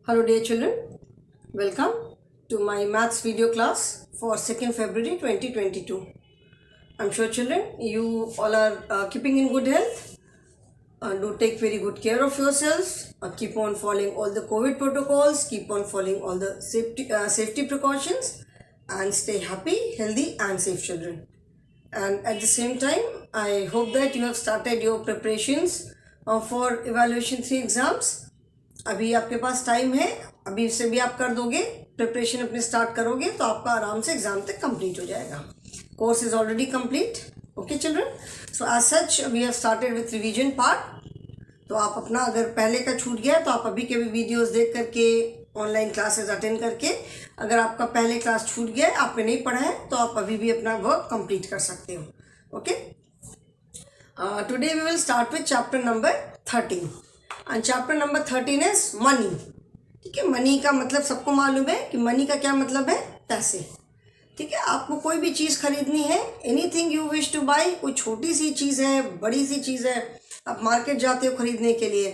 Hello dear children, welcome to my maths video class for 2nd February 2022. I'm sure children you all are keeping in good health. Do take very good care of yourselves. Keep on following all the COVID protocols, keep on following all the safety precautions and stay happy, healthy and safe children. And at the same time, I hope that you have started your preparations for evaluation 3 exams. अभी आपके पास time है, अभी से भी आप कर दोगे, preparation अपने स्टार्ट करोगे तो आपका आराम से एग्जाम तक कंप्लीट हो जाएगा. Course is already complete. Okay children, so as such we have started with revision part. तो आप अपना अगर पहले का छूट गया तो आप अभी के भी वीडियोस देख करके ऑनलाइन क्लासेस अटेंड करके, अगर आपका पहले क्लास छूट गया है, आपने नहीं पढ़ा है तो आप अभी भी अपना वर्क कंप्लीट कर सकते हो. Okay, today we will start with chapter number 13 and chapter number 13 is money. ठीक है, मनी का मतलब सबको मालूम है कि मनी का क्या मतलब है, पैसे. ठीक है, आपको कोई भी चीज़ खरीदनी है, anything you wish two by, कोई छोटी सी चीज़ है, बड़ी सी चीज़ है, आप मार्केट जाते हो खरीदने के लिए,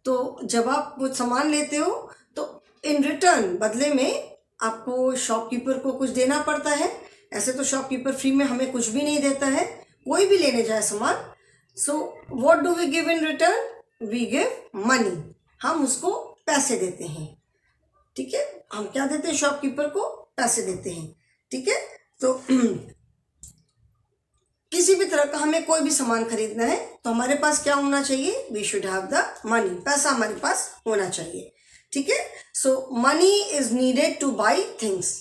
तो जब आप कुछ सामान लेते हो तो इन रिटर्न बदले में आपको शॉपकीपर को कुछ देना पड़ता है. ऐसे तो शॉपकीपर फ्री में हमें कुछ भी नहीं देता है, कोई भी लेने जाए सामान. So what do we give in return? We give money. हम उसको पैसे देते हैं. ठीक है, हम क्या देते हैं? शॉपकीपर को पैसे देते हैं. ठीक है, तो किसी भी तरह का हमें कोई भी सामान खरीदना है तो हमारे पास क्या होना चाहिए? We should have the money. पैसा हमारे पास होना चाहिए. ठीक है, so money is needed to buy things.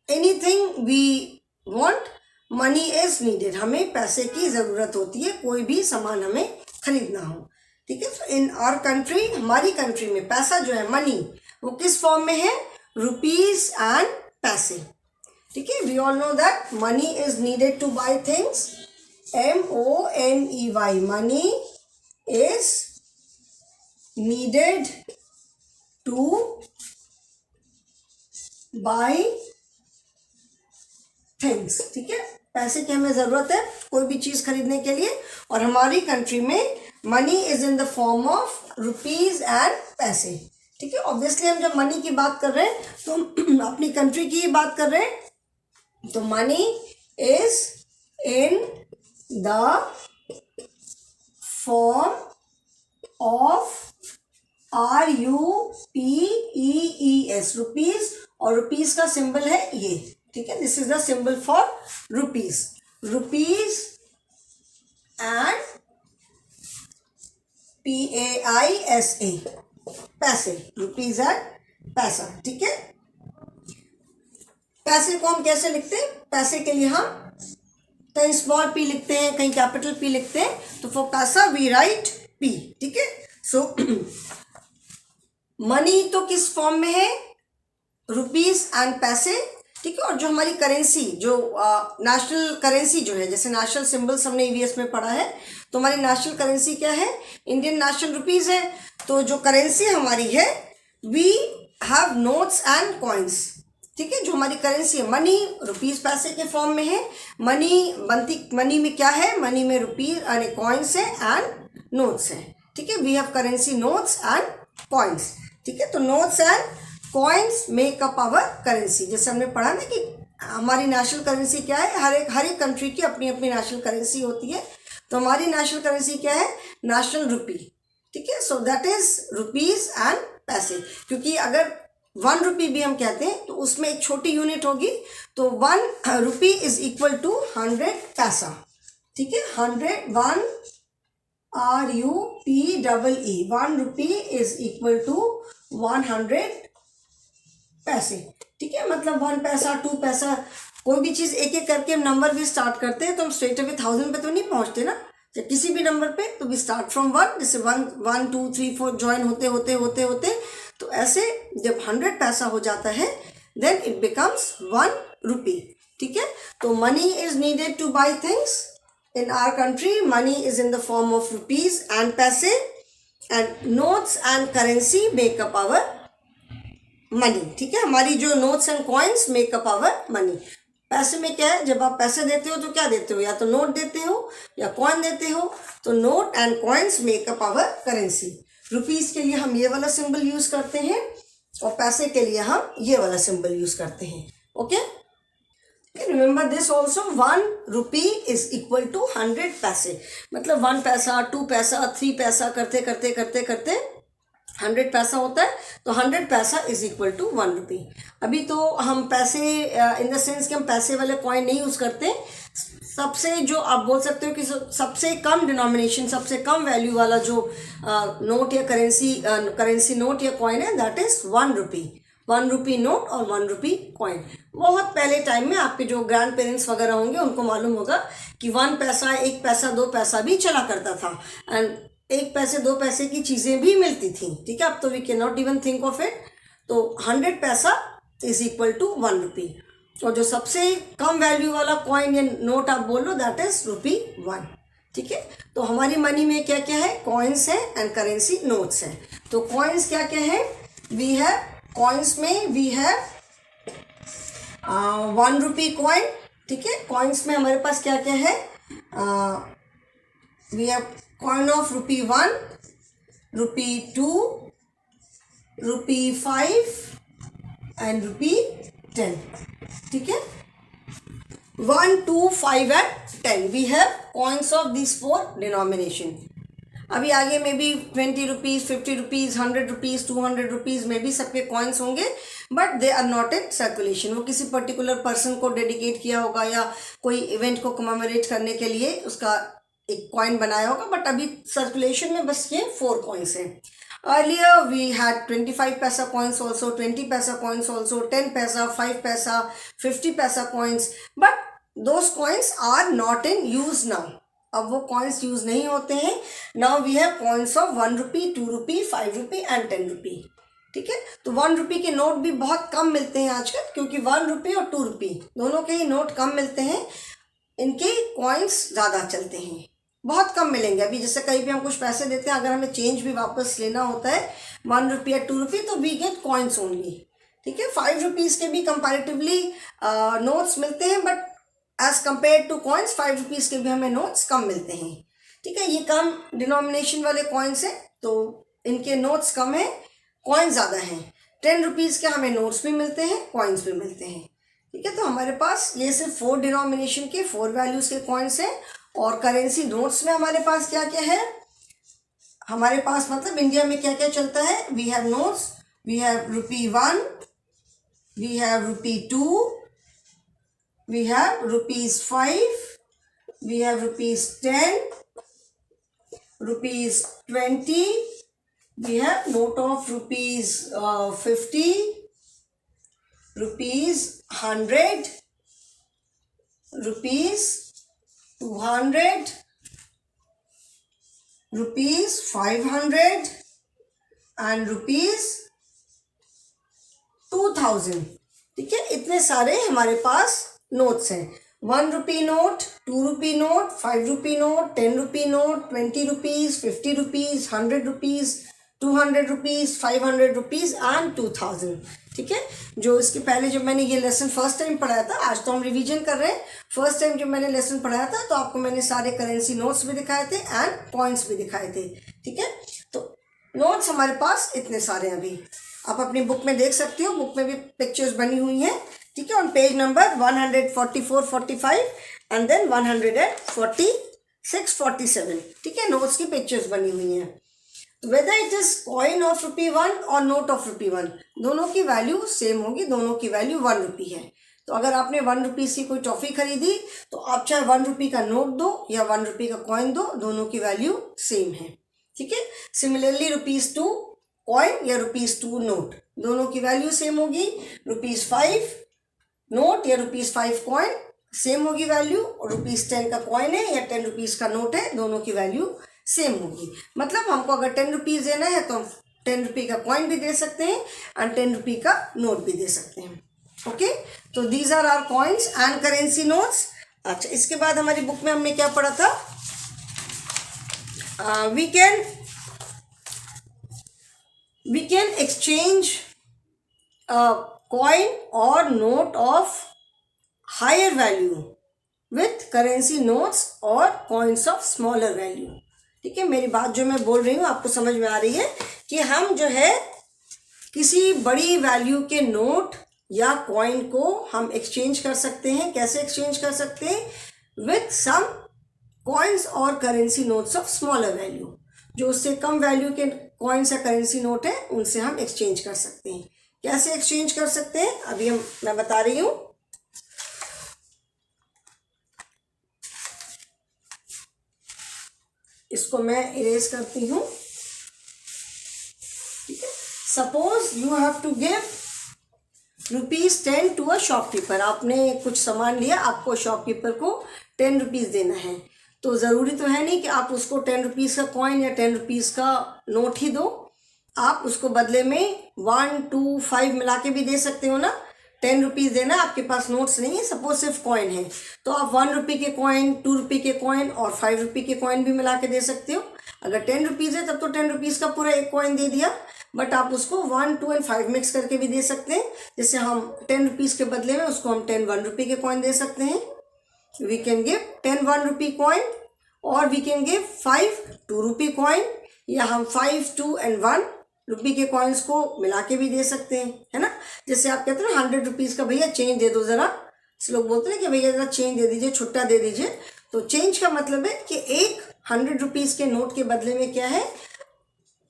Anything we want, money is needed. हमें पैसे की ज़रूरत होती है कोई भी सामान हमें खरीदना हो. ठीक है, तो इन आवर कंट्री, हमारी कंट्री में पैसा जो है, मनी, वो किस फॉर्म में है? रुपीज एंड पैसे. ठीक है, we all know that money is needed to buy things. MONEY, money is needed to buy things. ठीक है, पैसे की हमें ज़रूरत है कोई भी चीज़ खरीदने के लिए, और हमारी कंट्री में money is in the form of rupees and पैसे. ठीक है, ऑब्वियसली हम जब मनी की बात कर रहे हैं तो हम अपनी कंट्री की ही बात कर रहे हैं. तो money is in the form of RUPEES, rupees, और रुपीज का सिंबल है ये. ठीक है, this is the symbol for rupees. Rupees and PAISA, पैसे. रुपीज एंड पैसा. ठीक है, पैसे को हम कैसे लिखते हैं? पैसे के लिए हम कहीं स्मॉल p लिखते हैं, कहीं कैपिटल P लिखते हैं. तो फॉर पैसा वी राइट P. ठीक है, सो मनी तो किस फॉर्म में है? रुपीज एंड पैसे. ठीक है, और जो हमारी करेंसी, जो नेशनल करेंसी जो है, जैसे नेशनल सिंबल्स हमने EVS में पढ़ा है, तो हमारी नेशनल करेंसी क्या है? इंडियन नेशनल रुपीज है. तो जो करेंसी हमारी है, we have notes and coins. ठीक है, जो हमारी करेंसी है, मनी रुपीज पैसे के फॉर्म में है. मनी में क्या है? मनी में रुपीज यानी कॉइन्स है एंड नोट्स है. ठीक है, we have currency notes and coins. ठीक है, तो notes and coins make up our currency. जैसे हमने पढ़ा ना कि हमारी नेशनल करेंसी क्या है, हर एक कंट्री की अपनी अपनी नेशनल करेंसी होती है. तो हमारी नेशनल करेंसी क्या है? नेशनल रुपी. ठीक है, so that is rupees and पैसे. क्योंकि अगर 1 रुपी भी हम कहते हैं तो उसमें एक छोटी यूनिट होगी, तो 1 रुपी इज इक्वल टू 100 पैसा. ठीक है, 100 RUPEE, 1 rupee is equal to 100 paise. ठीक है, मतलब 1 पैसा, 2 पैसा, कोई भी चीज़ एक एक करके हम नंबर भी स्टार्ट करते हैं तो हम स्ट्रेट अवे 1000 पे तो नहीं पहुंचते ना. जब किसी भी नंबर पे तो वी स्टार्ट फ्रॉम 1, जैसे 1 2 3 4 ज्वाइन होते होते होते होते, तो ऐसे जब 100 पैसा हो जाता है देन इट बिकम्स 1 रुपी. ठीक है, तो money is needed to buy things. In our country money is in the form of rupees and पैसे, and notes and currency make up our money. ठीक है, हमारी जो notes and coins make up our money. पैसे में क्या है? जब आप पैसे देते हो तो क्या देते हो? या तो नोट देते हो या कॉइन देते हो. तो note and coins make up our currency. Rupees के लिए हम ये वाला सिंबल यूज़ करते हैं और पैसे के लिए हम ये वाला सिंबल यूज करते हैं. Okay, remember this also. 1 rupee is equal to 100 paise. मतलब 1 पैसा, 2 पैसा, 3 पैसा करते करते करते करते 100 पैसा होता है. तो 100 पैसा इज इक्वल टू 1 रुपी. अभी तो हम पैसे इन द सेंस कि हम पैसे वाले कॉइन नहीं यूज करते. सबसे जो आप बोल सकते हो कि सबसे कम डिनोमिनेशन, सबसे कम वैल्यू वाला जो नोट या करेंसी नोट या कॉइन है, that is 1 rupee. 1 rupee note और 1 रुपी कॉइन. बहुत पहले टाइम में आपके जो ग्रैंड पेरेंट्स वगैरह होंगे उनको मालूम होगा कि 1 पैसा, 1 पैसा, 2 पैसा भी चला करता था. एंड 1 पैसे 2 पैसे की चीज़ें भी मिलती थी. ठीक है, अब तो we can not even think of it. तो 100 पैसा इज इक्वल टू 1 रुपी. और जो सबसे कम वैल्यू वाला कॉइन या नोट आप बोल लो, दैट इज रुपी 1. ठीक है, तो हमारी मनी में क्या क्या है? कॉइन्स है एंड करेंसी नोट्स है. तो कॉइन्स क्या क्या है? वी हैव कॉइन्स में वी हैव 1 रुपी कॉइन. ठीक है, कॉइन्स में हमारे पास क्या क्या है? We have coin of rupee 1, rupee 2, rupee 5 and rupee 10. ठीक है, 1, 2, 5 एंड 10. We have coins of this 4 denomination. अभी आगे में भी 20 रुपीज़, 50 रुपीज़, 100 रुपीज़, 200 रुपीज़ में भी सबके कॉइन्स होंगे, but they are not in circulation. वो किसी पर्टिकुलर पर्सन को डेडिकेट किया होगा या कोई इवेंट को कमेमोरेट करने के लिए उसका एक कॉइन बनाया होगा, बट अभी सर्कुलेशन में बस ये 4 कॉइन्स हैं. Earlier we had 25 paisa coins also, 20 paisa coins also, 10 paisa, 5 paisa, 50 paisa coins, but those coins are not in use now. अब वो coins यूज नहीं होते हैं. Now we have coins of 1 rupee, 2 rupee, 5 rupee and 10 rupee. ठीक है, तो 1 रुपी के note भी बहुत कम मिलते हैं आजकल, क्योंकि 1 रुपी और 2 रुपी दोनों के ही नोट कम मिलते हैं. इनके कॉइन्स ज़्यादा चलते हैं, बहुत कम मिलेंगे. अभी जैसे कहीं भी हम कुछ पैसे देते हैं, अगर हमें चेंज भी वापस लेना होता है 1 रुपी या 2 रुपी, तो वी गेट कॉइन्स ओनली. ठीक है, 5 रुपीज़ के भी कंपैरेटिवली नोट्स मिलते हैं, but as compare to coins 5 rupees के भी हमें नोट्स कम मिलते हैं. ठीक है, ये कम डिनोमिनेशन वाले कॉइन्स हैं, तो इनके नोट्स कम हैं, कॉइन्स ज़्यादा हैं. 10 रुपीज़ के हमें नोट्स भी मिलते हैं, कॉइन्स भी मिलते हैं. ठीक है, तो हमारे पास ये सिर्फ 4 डिनोमिनेशन के 4 वैल्यूज़ के कॉइन्स हैं. और करेंसी नोट्स में हमारे पास क्या क्या है? हमारे पास मतलब इंडिया में क्या क्या चलता है? We have notes, we have rupee 1, we have rupee 2, we have rupees 5, we have rupees 10, rupees 20, we have note of rupees 50, rupees 100, rupees 200, rupees 500 and rupees 2000. ठीक है, इतने सारे हमारे पास नोट्स हैं. 1 rupee note, 2 rupee note, 5 rupee note, 10 rupee note, 20 rupees, 50 rupees, 100 rupees, 200 rupees, 500 rupees and 2000. ठीक है, जो इसके पहले जब मैंने ये लेसन फर्स्ट टाइम पढ़ाया था, आज तो हम रिवीजन कर रहे हैं, फर्स्ट टाइम जब मैंने लेसन पढ़ाया था तो आपको मैंने सारे करेंसी नोट्स भी दिखाए थे एंड पॉइंट्स भी दिखाए थे. ठीक है, तो नोट्स हमारे पास इतने सारे हैं. अभी आप अपनी बुक में देख सकते हो, बुक में भी पिक्चर्स बनी हुई हैं. ठीक है, on page number 144-45 and then 146-47. ठीक है, नोट्स की पिक्चर्स बनी हुई हैं. Whether it is coin of rupee 1 और नोट ऑफ रुपी 1, दोनों की वैल्यू सेम होगी, दोनों की वैल्यू 1 रुपी है. तो अगर आपने 1 रुपी से कोई टॉफ़ी खरीदी तो आप चाहे 1 रुपी का नोट दो या 1 रुपी का कॉइन दो, दोनों की वैल्यू सेम है. ठीक है, सिमिलरली रुपीज़ 2 कॉइन या रुपीज़ 2 नोट, दोनों की वैल्यू सेम होगी. रुपीज़ 5 नोट या रुपीज़ 5 कॉइन सेम होगी वैल्यू, और रुपीज़ 10 का कॉइन है या 10 रुपीज़ का नोट है, दोनों की वैल्यू सेम होगी. मतलब हमको अगर 10 रुपीज़ देना है तो हम 10 रुपी का कॉइन भी दे सकते हैं एंड 10 रुपी का नोट भी दे सकते हैं. ओके, तो these are our coins and currency notes. अच्छा, इसके बाद हमारी बुक में हमने क्या पढ़ा था? वी कैन एक्सचेंज कॉइन और note of higher value with currency notes और कॉइन्स ऑफ स्मॉलर वैल्यू. ठीक है, मेरी बात जो मैं बोल रही हूँ आपको समझ में आ रही है कि हम जो है किसी बड़ी वैल्यू के नोट या कॉइन को हम एक्सचेंज कर सकते हैं। कैसे एक्सचेंज कर सकते हैं? विथ सम कॉइन्स और currency notes of smaller value. जो उससे कम वैल्यू के कॉइन्स या करेंसी नोट है उनसे हम एक्सचेंज कर सकते हैं। कैसे एक्सचेंज कर सकते हैं अभी मैं बता रही हूँ। इसको मैं इरेज करती हूँ। ठीक है, suppose you have to give ₹10 to a shopkeeper. आपने कुछ सामान लिया, आपको शॉपकीपर को ₹10 देना है। तो ज़रूरी तो है नहीं कि आप उसको ₹10 का कॉइन या ₹10 का नोट ही दो। आप उसको बदले में 1, 2, 5 मिला के भी दे सकते हो ना। ₹10 देना, आपके पास नोट्स नहीं है, सपोज सिर्फ कॉइन है, तो आप ₹1 के कॉइन, ₹2 के कॉइन और ₹5 के कॉइन भी मिला के दे सकते हो। अगर ₹10 है तब तो ₹10 का पूरा एक कॉइन दे दिया, बट आप उसको 1, 2 एंड 5 मिक्स करके भी दे सकते हैं। जैसे हम ₹10 के बदले में उसको हम 10 ₹1 के कॉइन दे सकते हैं। वी कैन गिव 10 ₹1 कॉइन और वी कैन गिव 5 ₹2 कॉइन, या हम 5, 2 एंड ₹1 के कॉइन्स को मिला के भी दे सकते हैं, है ना। जैसे आप कहते हैं ना ₹100 का भैया चेंज दे दो ज़रा, लोग बोलते हैं कि भैया ज़रा चेंज दे दीजिए, छुट्टा दे दीजिए। तो चेंज का मतलब है कि एक ₹100 के नोट के बदले में क्या है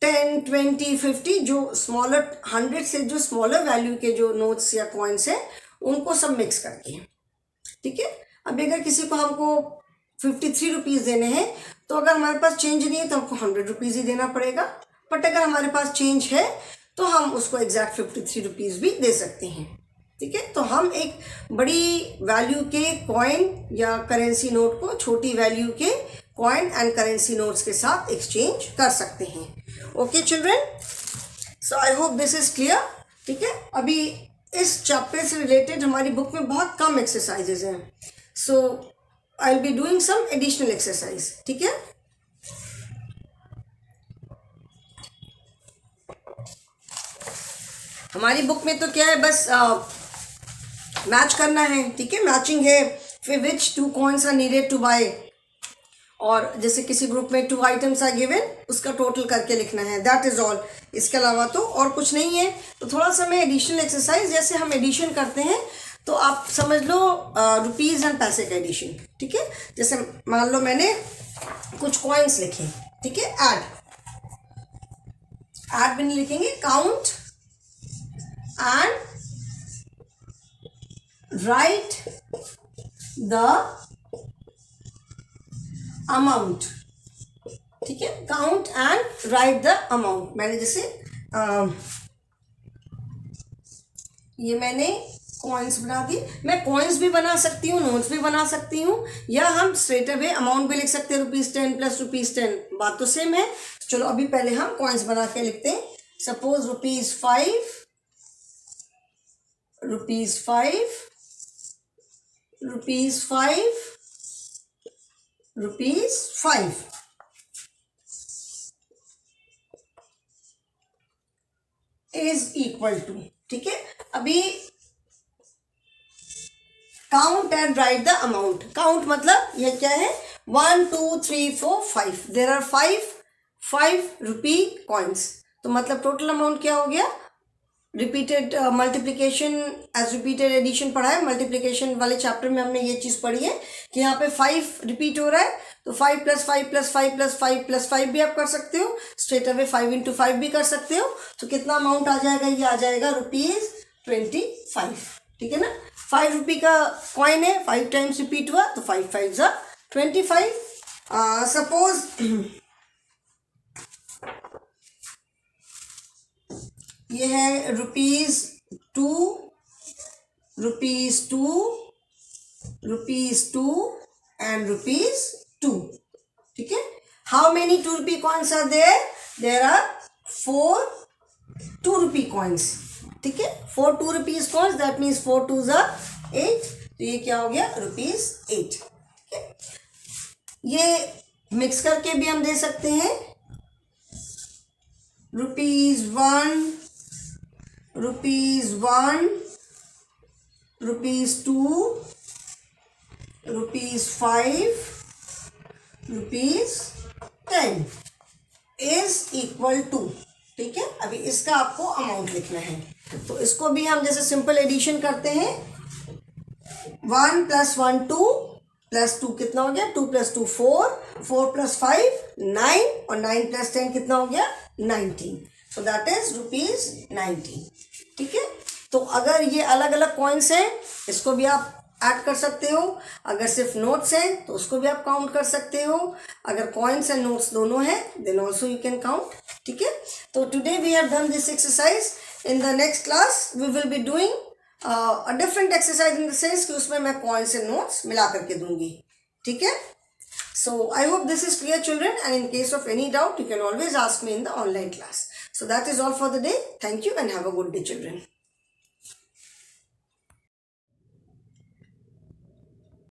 10, 20, 50 जो स्मॉलर 100 से जो स्मॉलर वैल्यू के जो नोट्स या कॉइन्स हैं उनको सब मिक्स करके। ठीक है, अभी अगर किसी को हमको ₹53 देने हैं तो अगर हमारे पास चेंज नहीं है तो हमको ₹100 ही देना पड़ेगा, बट अगर हमारे पास चेंज है तो हम उसको एग्जैक्ट ₹53 भी दे सकते हैं। ठीक है, तो हम एक बड़ी वैल्यू के कॉइन या करेंसी नोट को छोटी वैल्यू के कॉइन एंड करेंसी नोट्स के साथ एक्सचेंज कर सकते हैं। Okay children, so I hope this is clear. ठीक है, अभी इस चैप्टर से रिलेटेड हमारी बुक में बहुत कम एक्सरसाइजेज हैं, so I will be doing some additional exercise. ठीक है, हमारी बुक में तो क्या है, बस मैच करना है। ठीक है, मैचिंग है, फिर which 2 coins are needed to buy, और जैसे किसी ग्रुप में 2 आइटम्स आर गिवन, उसका टोटल करके लिखना है, दैट इज ऑल। इसके अलावा तो और कुछ नहीं है। तो थोड़ा सा मैं एडिशनल एक्सरसाइज, जैसे हम एडिशन करते हैं तो आप समझ लो रुपीज़ एंड पैसे का एडिशन। ठीक है, जैसे मान लो मैंने कुछ कॉइन्स लिखे, ठीक है, ऐड में लिखेंगे count and write the amount। ठीक है, count and write the amount। मैंने जैसे ये मैंने कॉइन्स बना दी। मैं कॉइन्स भी बना सकती हूँ, नोट्स भी बना सकती हूँ, या हम स्ट्रेट अवे अमाउंट भी लिख सकते हैं, ₹10 प्लस ₹10। बात तो सेम है। चलो अभी पहले हम कॉइन्स बना के लिखते हैं। Suppose ₹5, ₹5, ₹5 is equal to. ठीक है, अभी count and write the amount. Count मतलब ये क्या है, 1, 2, 3, 4, 5, देर आर 5 रुपी कॉइन्स। तो मतलब टोटल अमाउंट क्या हो गया, repeated multiplication as repeated addition पढ़ा है। मल्टीप्लिकेशन वाले चैप्टर में हमने ये चीज़ पढ़ी है कि यहाँ पे 5 रिपीट हो रहा है, तो 5 + 5 + 5 + 5 + 5 भी आप कर सकते हो, स्ट्रेट अवे 5 × 5 भी कर सकते हो। तो कितना अमाउंट आ जाएगा, ये आ जाएगा ₹25। ठीक है ना, ₹5 का कॉइन है, 5 टाइम्स रिपीट हुआ तो 5 5 ज़ा 25। सपोज ये है ₹2, ₹2 एंड ₹2। ठीक है, how many ₹2 coins are there, there are 4 ₹2 coins. ठीक है, 4 ₹2 कॉइन्स, दैट मीन्स 4 2 ज़ा 8, तो ये क्या हो गया ₹8। ठीक है, ये मिक्स करके भी हम दे सकते हैं, ₹1, ₹1, ₹2, ₹5, ₹10 इज इक्वल टू। ठीक है, अभी इसका आपको अमाउंट लिखना है। तो इसको भी हम जैसे सिंपल एडिशन करते हैं, 1 + 1 2 + 2 कितना हो गया, 2 + 2 4, 4 + 5 9 और 9 + 10 कितना हो गया 19। So that is ₹19। ठीक है, तो अगर ये अलग अलग कॉइन्स हैं इसको भी आप ऐड कर सकते हो, अगर सिर्फ नोट्स हैं तो उसको भी आप काउंट कर सकते हो, अगर कॉइन्स एंड नोट्स दोनों हैं then also you can count. ठीक है, तो today we have done this exercise. In the next class we will be doing a different exercise in the sense कि उसमें मैं कॉइन्स एंड नोट्स मिला करके दूंगी। ठीक है, so I hope this is clear children, and in case of any doubt you can always ask me in the online class. So that is all for the day. Thank you and have a good day children.